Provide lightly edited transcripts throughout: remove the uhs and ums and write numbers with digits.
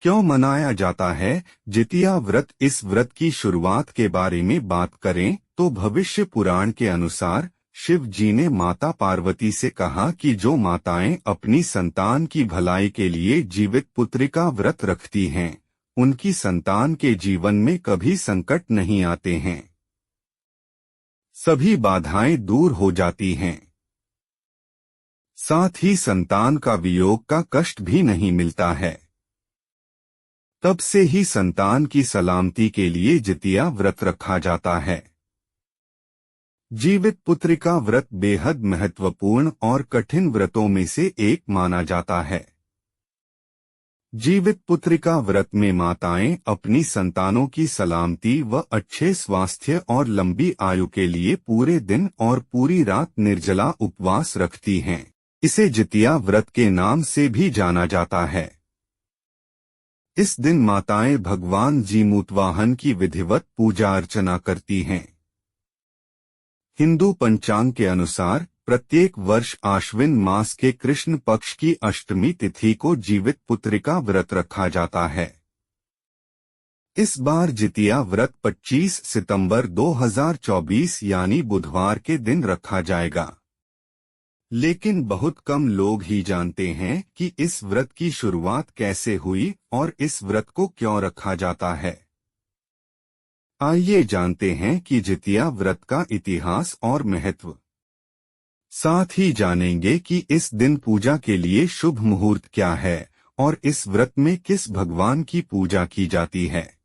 क्यों मनाया जाता है? जितिया व्रत। इस व्रत की शुरुआत के बारे में बात करें तो भविष्य पुराण के अनुसार शिव जी ने माता पार्वती से कहा कि जो माताएं अपनी संतान की भलाई के लिए जीवित पुत्री का व्रत रखती हैं, उनकी संतान के जीवन में कभी संकट नहीं आते हैं, सभी बाधाएं दूर हो जाती हैं। साथ ही संतान का वियोग का कष्ट भी नहीं मिलता है। तब से ही संतान की सलामती के लिए जितिया व्रत रखा जाता है। जीवित पुत्री का व्रत बेहद महत्वपूर्ण और कठिन व्रतों में से एक माना जाता है। जीवित पुत्री का व्रत में माताएं अपनी संतानों की सलामती व अच्छे स्वास्थ्य और लंबी आयु के लिए पूरे दिन और पूरी रात निर्जला उपवास रखती हैं। इसे जितिया व्रत के नाम से भी जाना जाता है। इस दिन माताएं भगवान जीमूतवाहन की विधिवत पूजा अर्चना करती हैं। हिंदू पंचांग के अनुसार प्रत्येक वर्ष आश्विन मास के कृष्ण पक्ष की अष्टमी तिथि को जीवित पुत्री का व्रत रखा जाता है। इस बार जितिया व्रत 25 सितंबर 2024 यानी बुधवार के दिन रखा जाएगा। लेकिन बहुत कम लोग ही जानते हैं कि इस व्रत की शुरुआत कैसे हुई और इस व्रत को क्यों रखा जाता है। आइए जानते हैं कि जितिया व्रत का इतिहास और महत्व। साथ ही जानेंगे कि इस दिन पूजा के लिए शुभ मुहूर्त क्या है और इस व्रत में किस भगवान की पूजा की जाती है।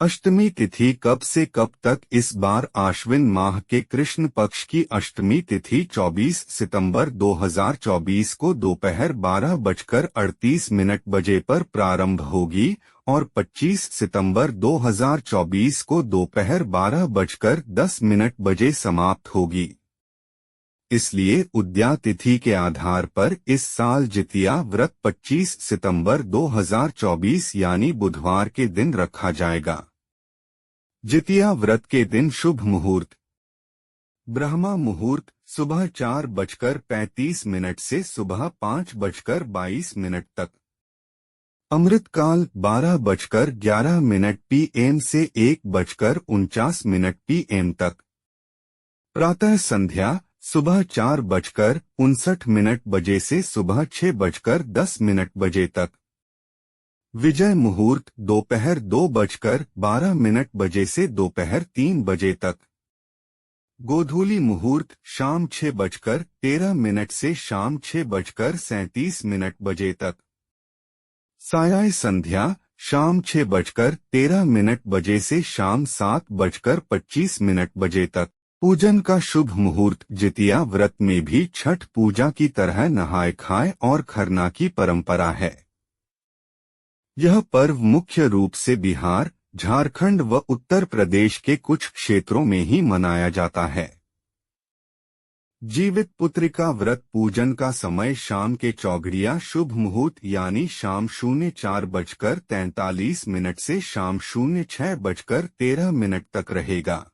अष्टमी तिथि कब से कब तक? इस बार आश्विन माह के कृष्ण पक्ष की अष्टमी तिथि 24 सितंबर 2024 को दोपहर 12:38 बजे पर प्रारंभ होगी और 25 सितंबर 2024 को दोपहर 12:10 बजे समाप्त होगी। इसलिए उदया तिथि के आधार पर इस साल जितिया व्रत 25 सितंबर 2024 यानी बुधवार के दिन रखा जाएगा। जितिया व्रत के दिन शुभ मुहूर्त। ब्रह्मा मुहूर्त सुबह 4:35 से सुबह 5:22 तक। अमृतकाल 12:11 PM से 1:49 PM तक। प्रातः संध्या सुबह 4:59 बजे से सुबह 6:10 बजे तक। विजय मुहूर्त दोपहर 2:12 बजे से दोपहर 3 बजे तक। गोधूली मुहूर्त शाम 6:13 से शाम 6:37 बजे तक। सायं संध्या शाम 6:13 बजे से शाम 7:25 बजे तक। पूजन का शुभ मुहूर्त। जितिया व्रत में भी छठ पूजा की तरह नहाय खाए और खरना की परंपरा है। यह पर्व मुख्य रूप से बिहार, झारखंड व उत्तर प्रदेश के कुछ क्षेत्रों में ही मनाया जाता है। जीवित पुत्री का व्रत पूजन का समय शाम के चौघड़िया शुभ मुहूर्त यानी शाम 04:43 से शाम 06:13 तक रहेगा।